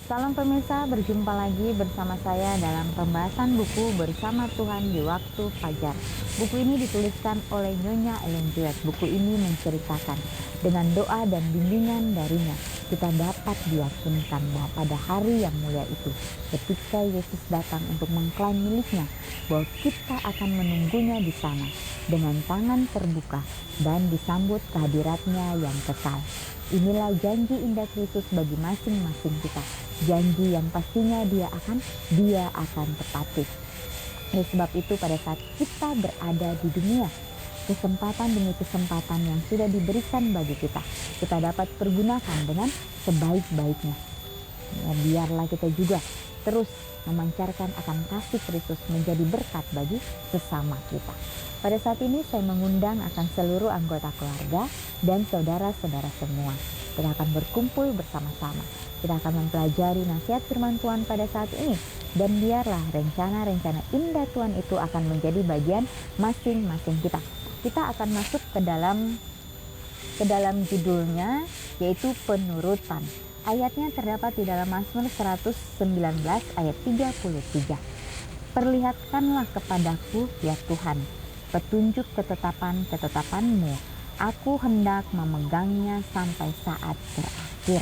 Salam pemirsa, berjumpa lagi bersama saya dalam pembahasan buku Bersama Tuhan di Waktu Fajar. Buku ini dituliskan oleh Nyonya Ellen G. White. Buku ini menceritakan dengan doa dan bimbingan darinya, kita dapat diyakinkan bahwa pada hari yang mulia itu, ketika Yesus datang untuk mengklaim miliknya, bahwa kita akan menunggunya di sana dengan tangan terbuka dan disambut kehadiratnya yang kekal. Inilah janji indah Kristus bagi masing-masing kita. Janji yang pastinya dia akan tepati. Oleh sebab itu pada saat kita berada di dunia, kesempatan demi kesempatan yang sudah diberikan bagi kita dapat pergunakan dengan sebaik-baiknya. Ya, biarlah kita juga terus memancarkan akan kasih Kristus menjadi berkat bagi sesama kita. Pada saat ini saya mengundang akan seluruh anggota keluarga dan saudara-saudara semua. Kita akan berkumpul bersama-sama. Kita akan mempelajari nasihat firman Tuhan pada saat ini. Dan biarlah rencana-rencana indah Tuhan itu akan menjadi bagian masing-masing kita. Kita akan masuk ke dalam judulnya, yaitu penurutan. Ayatnya terdapat di dalam Mazmur 119 ayat 33. Perlihatkanlah kepadaku ya Tuhan, petunjuk ketetapan-ketetapanmu. Aku hendak memegangnya sampai saat terakhir.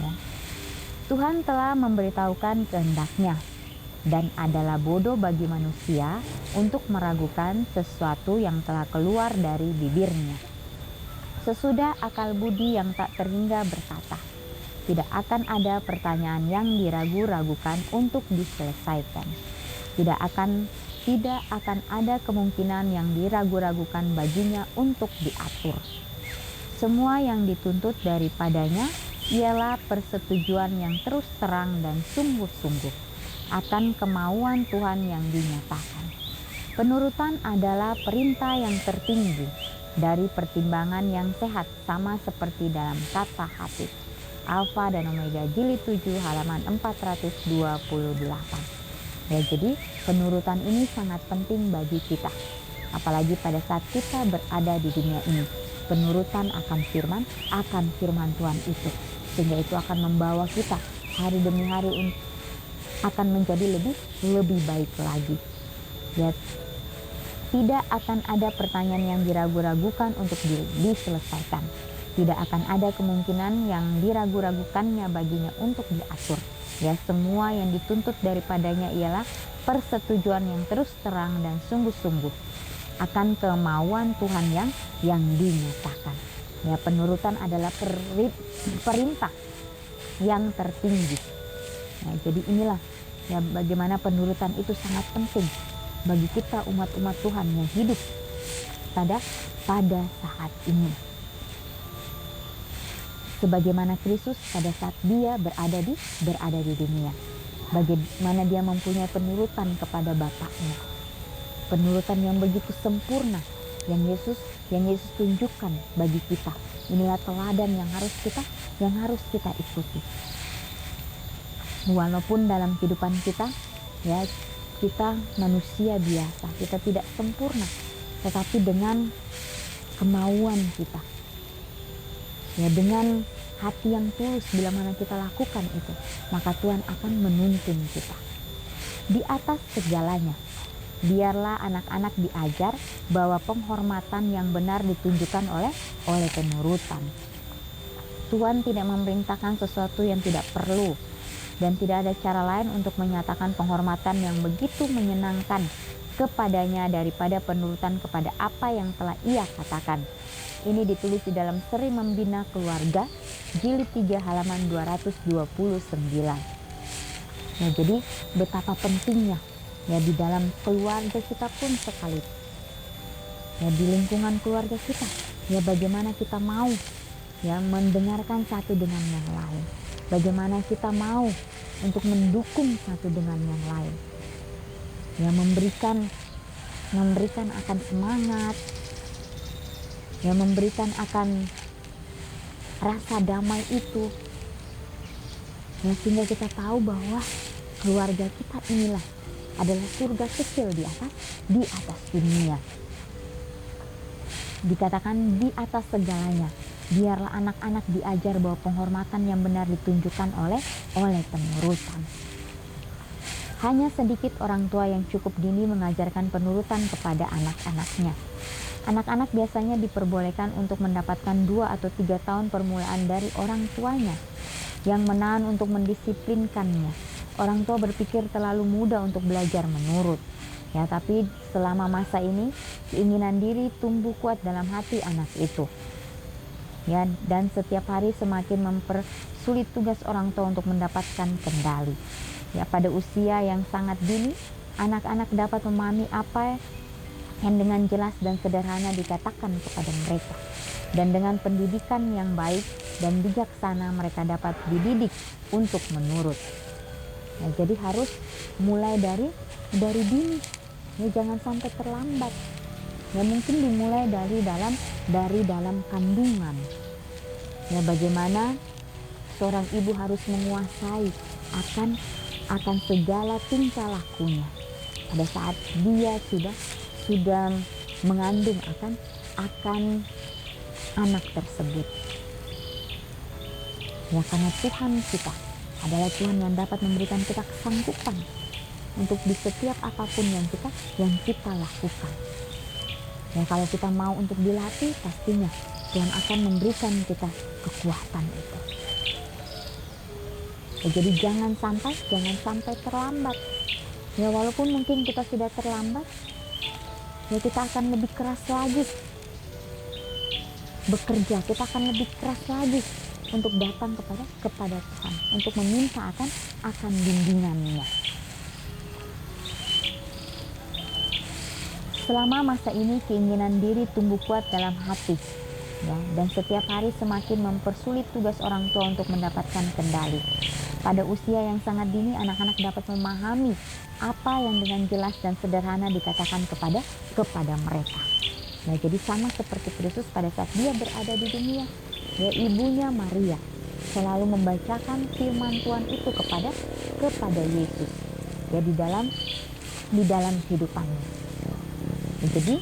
Ya. Tuhan telah memberitahukan kehendaknya, dan adalah bodoh bagi manusia untuk meragukan sesuatu yang telah keluar dari bibirnya. Sesudah akal budi yang tak terhingga berkata, tidak akan ada pertanyaan yang diragu-ragukan untuk diselesaikan. Tidak akan ada kemungkinan yang diragu-ragukan baginya untuk diatur. Semua yang dituntut daripadanya ialah persetujuan yang terus terang dan sungguh-sungguh akan kemauan Tuhan yang dinyatakan. Penurutan adalah perintah yang tertinggi dari pertimbangan yang sehat, sama seperti dalam kata hati. Alfa dan Omega jilid 7 halaman 428. Ya, jadi penurutan ini sangat penting bagi kita, apalagi pada saat kita berada di dunia ini. Penurutan akan firman Tuhan itu, sehingga itu akan membawa kita hari demi hari akan menjadi lebih baik lagi. Ya, tidak akan ada pertanyaan yang diragu-ragukan untuk diselesaikan. Tidak akan ada kemungkinan yang diragu-ragukannya baginya untuk diatur. Ya, semua yang dituntut daripadanya ialah persetujuan yang terus terang dan sungguh-sungguh akan kemauan Tuhan yang dinyatakan. Ya, penurutan adalah perintah yang tertinggi. Ya, jadi inilah ya bagaimana penurutan itu sangat penting bagi kita umat-umat Tuhan yang hidup pada saat ini. Sebagaimana Kristus pada saat dia berada di dunia, bagaimana dia mempunyai penurutan kepada Bapaknya, penurutan yang begitu sempurna yang Yesus tunjukkan bagi kita. Inilah teladan yang harus kita ikuti. Walaupun dalam kehidupan kita, ya kita manusia biasa, kita tidak sempurna, tetapi dengan kemauan kita, ya dengan hati yang tulus, bila mana kita lakukan itu, maka Tuhan akan menuntun kita. Di atas segalanya, biarlah anak-anak diajar bahwa penghormatan yang benar ditunjukkan oleh penurutan. Tuhan tidak memerintahkan sesuatu yang tidak perlu, dan tidak ada cara lain untuk menyatakan penghormatan yang begitu menyenangkan kepadanya daripada penurutan kepada apa yang telah ia katakan. Ini ditulis di dalam Seri Membina Keluarga jilid 3 halaman 229. Nah, jadi betapa pentingnya ya di dalam keluarga kita pun sekalipun, ya di lingkungan keluarga kita, ya bagaimana kita mau ya mendengarkan satu dengan yang lain, bagaimana kita mau untuk mendukung satu dengan yang lain, ya memberikan akan semangat, ya memberikan akan rasa damai itu, ya sehingga kita tahu bahwa keluarga kita inilah adalah surga kecil di atas dunia. Dikatakan di atas segalanya, Biarlah anak-anak diajar bahwa penghormatan yang benar ditunjukkan oleh penurutan. Hanya sedikit orang tua yang cukup dini mengajarkan penurutan kepada anak-anaknya. Anak-anak biasanya diperbolehkan untuk mendapatkan 2 atau 3 tahun permulaan dari orang tuanya yang menahan untuk mendisiplinkannya. Orang tua berpikir terlalu muda untuk belajar menurut. Ya, tapi selama masa ini keinginan diri tumbuh kuat dalam hati anak itu. Ya, dan setiap hari semakin mempersulit tugas orang tua untuk mendapatkan kendali. Ya, pada usia yang sangat dini, anak-anak dapat memahami apa yang dengan jelas dan sederhana dikatakan kepada mereka. Dan dengan pendidikan yang baik dan bijaksana mereka dapat dididik untuk menurut. Nah, jadi harus mulai dari dini. Ya, jangan sampai terlambat. Ya, mungkin dimulai dari dalam kandungan. Ya, bagaimana seorang ibu harus menguasai akan segala tingkah lakunya pada saat dia sudah mengandung akan anak tersebut. Ya, karena Tuhan kita adalah Tuhan yang dapat memberikan kita kesanggupan untuk di setiap apapun yang kita lakukan. Ya, kalau kita mau untuk dilatih, pastinya Tuhan akan memberikan kita kekuatan itu. Ya, jadi jangan sampai terlambat. Ya, walaupun mungkin kita sudah terlambat, ya kita akan lebih keras lagi bekerja, kita akan lebih keras lagi untuk datang kepada Tuhan, untuk meminta akan bimbingannya. Selama masa ini keinginan diri tumbuh kuat dalam hati, ya, dan setiap hari semakin mempersulit tugas orang tua untuk mendapatkan kendali. Pada usia yang sangat dini, anak-anak dapat memahami apa yang dengan jelas dan sederhana dikatakan kepada mereka. Nah, jadi sama seperti Kristus pada saat dia berada di dunia, ya, ibunya Maria selalu membacakan firman Tuhan itu kepada Yesus, ya, di dalam hidupannya. Ya, jadi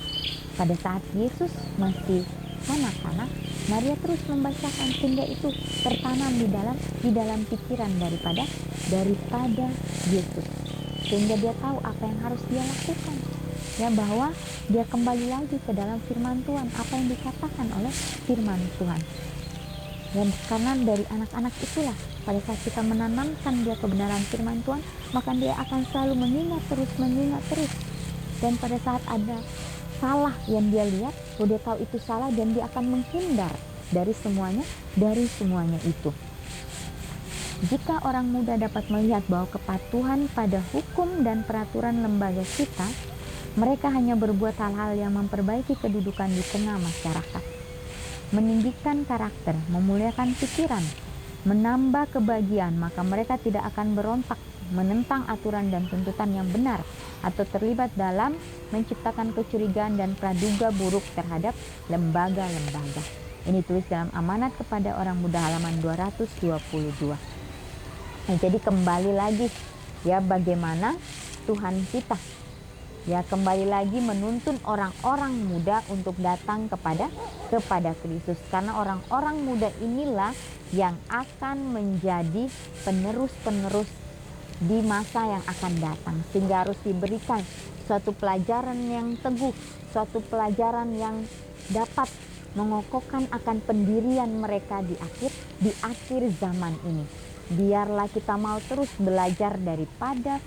pada saat Yesus masih kanak-kanak, Maria terus membacakan sehingga itu tertanam di dalam pikiran daripada Yesus, sehingga dia tahu apa yang harus dia lakukan. Ya, bahwa dia kembali lagi ke dalam firman Tuhan, apa yang dikatakan oleh firman Tuhan. Dan karena dari anak-anak itulah pada saat kita menanamkan dia kebenaran firman Tuhan, maka dia akan selalu mengingat terus. Dan pada saat ada salah yang dia lihat, dia tahu itu salah dan dia akan menghindar dari semuanya itu. Jika orang muda dapat melihat bahwa kepatuhan pada hukum dan peraturan lembaga kita, mereka hanya berbuat hal-hal yang memperbaiki kedudukan di tengah masyarakat, meninggikan karakter, memuliakan pikiran, menambah kebahagiaan, maka mereka tidak akan berontak menentang aturan dan tuntutan yang benar atau terlibat dalam menciptakan kecurigaan dan praduga buruk terhadap lembaga-lembaga. Ini tulis dalam Amanat kepada Orang Muda halaman 222. Nah, jadi kembali lagi, ya, bagaimana Tuhan kita, ya, kembali lagi menuntun orang-orang muda untuk datang kepada Kristus, karena orang-orang muda inilah yang akan menjadi penerus-penerus di masa yang akan datang, sehingga harus diberikan suatu pelajaran yang teguh, suatu pelajaran yang dapat mengokohkan akan pendirian mereka di akhir zaman ini. Biarlah kita mau terus belajar daripada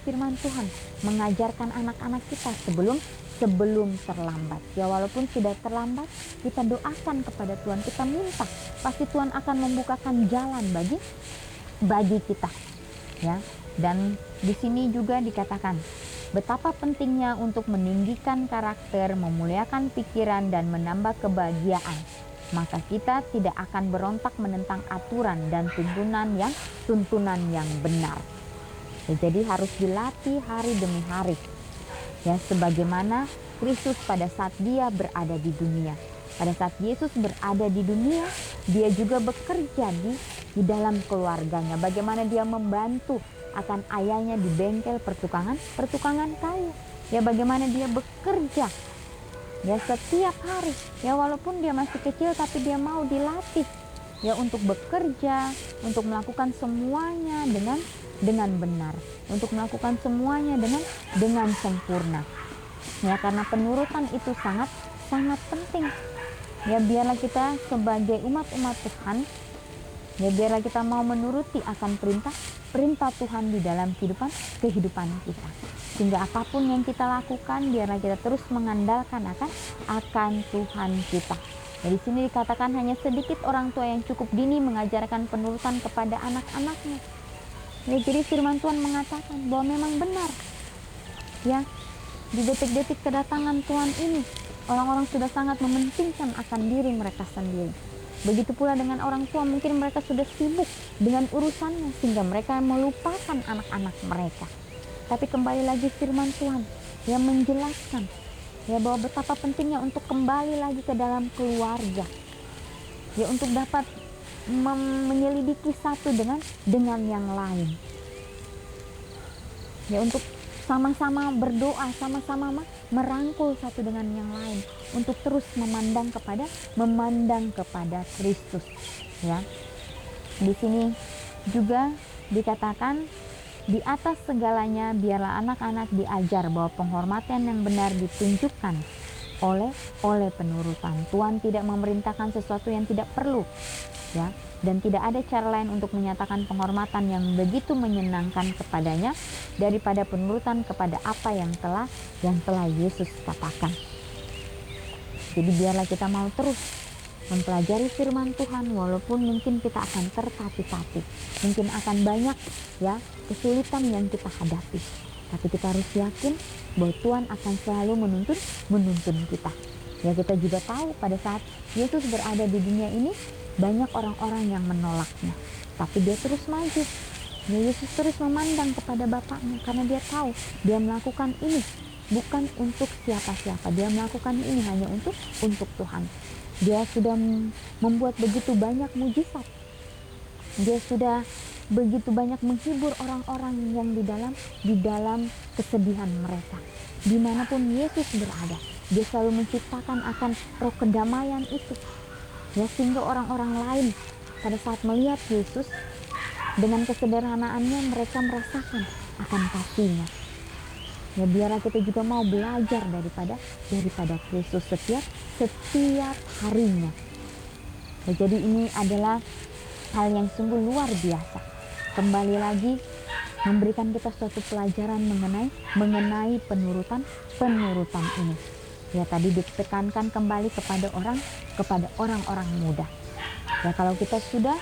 firman Tuhan, mengajarkan anak-anak kita sebelum terlambat. Ya, walaupun sudah terlambat, kita doakan kepada Tuhan, kita minta, pasti Tuhan akan membukakan jalan bagi kita. Ya, dan di sini juga dikatakan betapa pentingnya untuk meninggikan karakter, memuliakan pikiran, dan menambah kebahagiaan. Maka kita tidak akan berontak menentang aturan dan tuntunan yang benar. Ya, jadi harus dilatih hari demi hari. Ya, sebagaimana Kristus pada saat dia berada di dunia. Pada saat Yesus berada di dunia, dia juga bekerja di dalam keluarganya. Bagaimana dia membantu akan ayahnya di bengkel pertukangan kayu. Ya, bagaimana dia bekerja Ya setiap hari, ya walaupun dia masih kecil tapi dia mau dilatih ya untuk bekerja, untuk melakukan semuanya dengan benar, untuk melakukan semuanya dengan sempurna. Ya karena penurutan itu sangat penting. Ya biarlah kita sebagai umat-umat Tuhan, ya biarlah kita mau menuruti akan perintah Tuhan di dalam kehidupan kita. Sehingga apapun yang kita lakukan, biarlah kita terus mengandalkan akan Tuhan kita. Dari sini dikatakan hanya sedikit orang tua yang cukup dini mengajarkan penurutan kepada anak-anaknya. Ya, jadi firman Tuhan mengatakan bahwa memang benar. Ya, di detik-detik kedatangan Tuhan ini, orang-orang sudah sangat mementingkan akan diri mereka sendiri. Begitu pula dengan orang tua, mungkin mereka sudah sibuk dengan urusannya sehingga mereka melupakan anak-anak mereka. Tapi kembali lagi firman Tuhan yang menjelaskan ya bahwa betapa pentingnya untuk kembali lagi ke dalam keluarga. Ya untuk dapat menyelidiki satu dengan yang lain. Ya untuk sama-sama berdoa, sama-sama merangkul satu dengan yang lain untuk terus memandang kepada Kristus. Ya. Di sini juga dikatakan di atas segalanya biarlah anak-anak diajar bahwa penghormatan yang benar ditunjukkan oleh penurutan. Tuhan tidak memerintahkan sesuatu yang tidak perlu, ya, dan tidak ada cara lain untuk menyatakan penghormatan yang begitu menyenangkan kepadanya daripada penurutan kepada apa yang telah Yesus katakan. Jadi biarlah kita mau terus mempelajari firman Tuhan, walaupun mungkin kita akan tertatih-tatih, mungkin akan banyak ya kesulitan yang kita hadapi, tapi kita harus yakin bahwa Tuhan akan selalu menuntun kita. Ya kita juga tahu pada saat Yesus berada di dunia ini banyak orang-orang yang menolaknya, tapi dia terus maju. Ya, Yesus terus memandang kepada Bapaknya karena dia tahu dia melakukan ini bukan untuk siapa-siapa, dia melakukan ini hanya untuk Tuhan. Dia sudah membuat begitu banyak mujizat. Dia sudah begitu banyak menghibur orang-orang yang di dalam kesedihan mereka. Dimanapun Yesus berada, dia selalu menciptakan akan roh kedamaian itu. Ya, sehingga orang-orang lain pada saat melihat Yesus dengan kesederhanaannya, mereka merasakan akan kasih-Nya. Ya biarlah kita juga mau belajar daripada Kristus setiap harinya. Ya, jadi ini adalah hal yang sungguh luar biasa. Kembali lagi memberikan kita suatu pelajaran mengenai penurutan ini. Ya tadi ditekankan kembali kepada orang-orang muda. Ya kalau kita sudah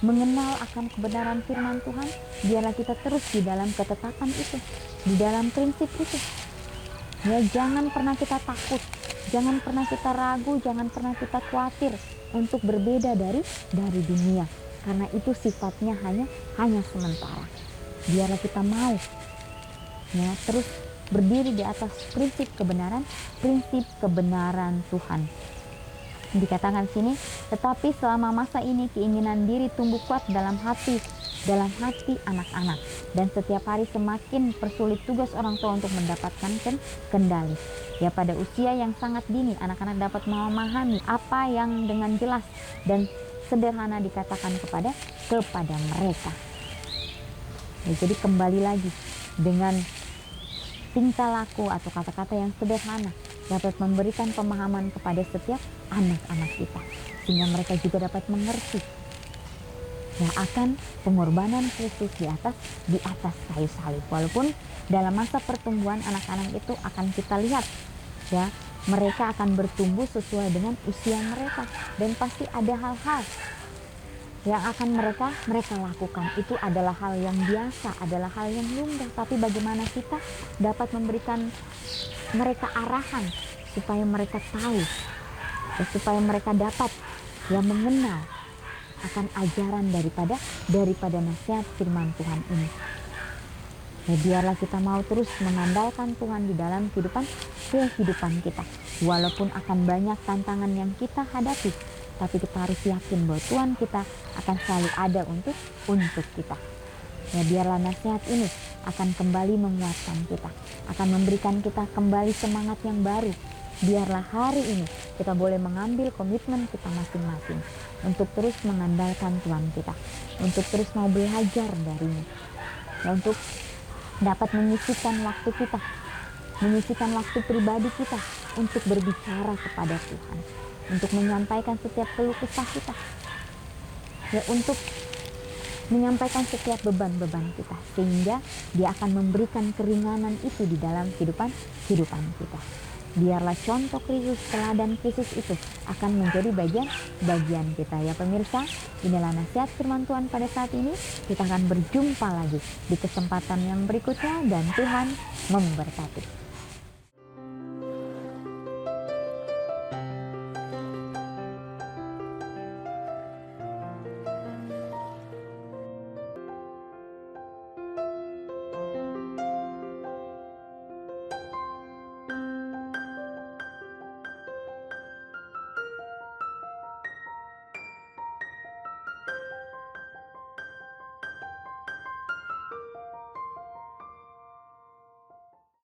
mengenal akan kebenaran firman Tuhan, biarlah kita terus di dalam ketetapan itu, di dalam prinsip itu. Ya jangan pernah kita takut, jangan pernah kita ragu, jangan pernah kita khawatir untuk berbeda dari dunia, karena itu sifatnya hanya sementara. Biarlah kita mau ya terus berdiri di atas prinsip kebenaran Tuhan. Dikatakan sini, tetapi selama masa ini keinginan diri tumbuh kuat dalam hati anak-anak, dan setiap hari semakin persulit tugas orang tua untuk mendapatkan kendali. Ya pada usia yang sangat dini, anak-anak dapat memahami apa yang dengan jelas dan sederhana dikatakan kepada mereka. Ya, jadi kembali lagi dengan tingkah laku atau kata-kata yang sederhana dapat memberikan pemahaman kepada setiap anak-anak kita, sehingga mereka juga dapat mengerti ya akan pengorbanan Kristus di atas kayu salib. Walaupun dalam masa pertumbuhan anak-anak itu akan kita lihat ya mereka akan bertumbuh sesuai dengan usia mereka, dan pasti ada hal-hal yang akan mereka lakukan. Itu adalah hal yang biasa, adalah hal yang lumrah. Tapi bagaimana kita dapat memberikan mereka arahan supaya mereka tahu, ya, supaya mereka dapat mengenal akan ajaran daripada nasihat firman Tuhan ini. Ya, biarlah kita mau terus mengandalkan Tuhan di dalam kehidupan kita, walaupun akan banyak tantangan yang kita hadapi, tapi kita harus yakin bahwa Tuhan kita akan selalu ada untuk kita. Ya, biarlah nasihat ini akan kembali menguatkan kita, akan memberikan kita kembali semangat yang baru, Biarlah hari ini kita boleh mengambil komitmen kita masing-masing untuk terus mengandalkan Tuhan kita, untuk terus mau belajar darinya, dan untuk dapat menyisihkan waktu kita, menyisihkan waktu pribadi kita untuk berbicara kepada Tuhan, untuk menyampaikan setiap keluh kesah kita, ya, untuk menyampaikan setiap beban-beban kita, sehingga Dia akan memberikan keringanan itu di dalam kehidupan kita. Biarlah contoh Kristus, teladan Kristus itu akan menjadi bagian kita, ya pemirsa. Inilah nasihat firman Tuhan pada saat ini. Kita akan berjumpa lagi di kesempatan yang berikutnya, dan Tuhan memberkati.